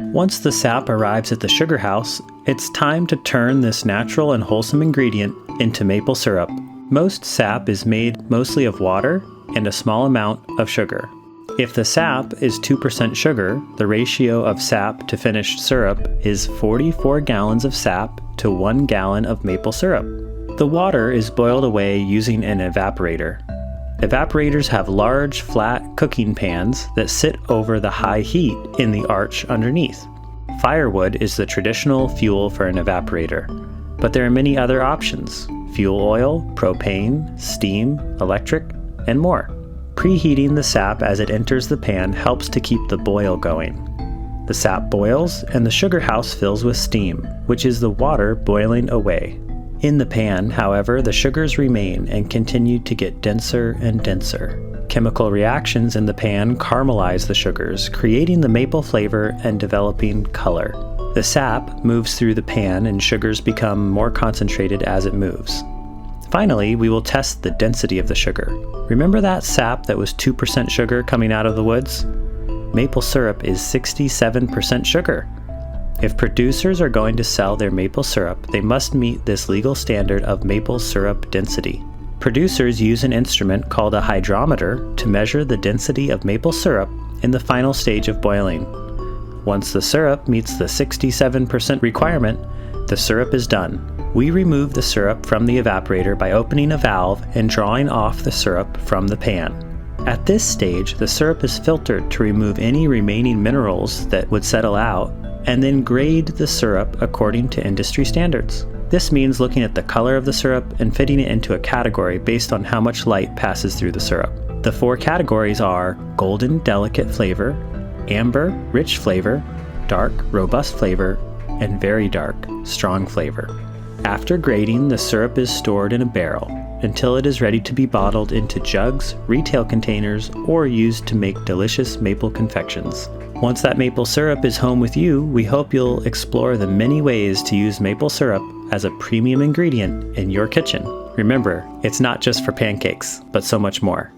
Once the sap arrives at the sugar house, it's time to turn this natural and wholesome ingredient into maple syrup. Most sap is made mostly of water and a small amount of sugar. If the sap is 2% sugar, the ratio of sap to finished syrup is 44 gallons of sap to 1 gallon of maple syrup. The water is boiled away using an evaporator. Evaporators have large, flat cooking pans that sit over the high heat in the arch underneath. Firewood is the traditional fuel for an evaporator, but there are many other options: fuel oil, propane, steam, electric, and more. Preheating the sap as it enters the pan helps to keep the boil going. The sap boils and the sugar house fills with steam, which is the water boiling away. In the pan, however, the sugars remain and continue to get denser and denser. Chemical reactions in the pan caramelize the sugars, creating the maple flavor and developing color. The sap moves through the pan and sugars become more concentrated as it moves. Finally, we will test the density of the sugar. Remember that sap that was 2% sugar coming out of the woods? Maple syrup is 67% sugar. If producers are going to sell their maple syrup, they must meet this legal standard of maple syrup density. Producers use an instrument called a hydrometer to measure the density of maple syrup in the final stage of boiling. Once the syrup meets the 67% requirement, the syrup is done. We remove the syrup from the evaporator by opening a valve and drawing off the syrup from the pan. At this stage, the syrup is filtered to remove any remaining minerals that would settle out, and then grade the syrup according to industry standards. This means looking at the color of the syrup and fitting it into a category based on how much light passes through the syrup. The 4 categories are golden, delicate flavor, amber, rich flavor, dark, robust flavor, and very dark, strong flavor. After grading, the syrup is stored in a barrel until it is ready to be bottled into jugs, retail containers, or used to make delicious maple confections. Once that maple syrup is home with you, we hope you'll explore the many ways to use maple syrup as a premium ingredient in your kitchen. Remember, it's not just for pancakes, but so much more.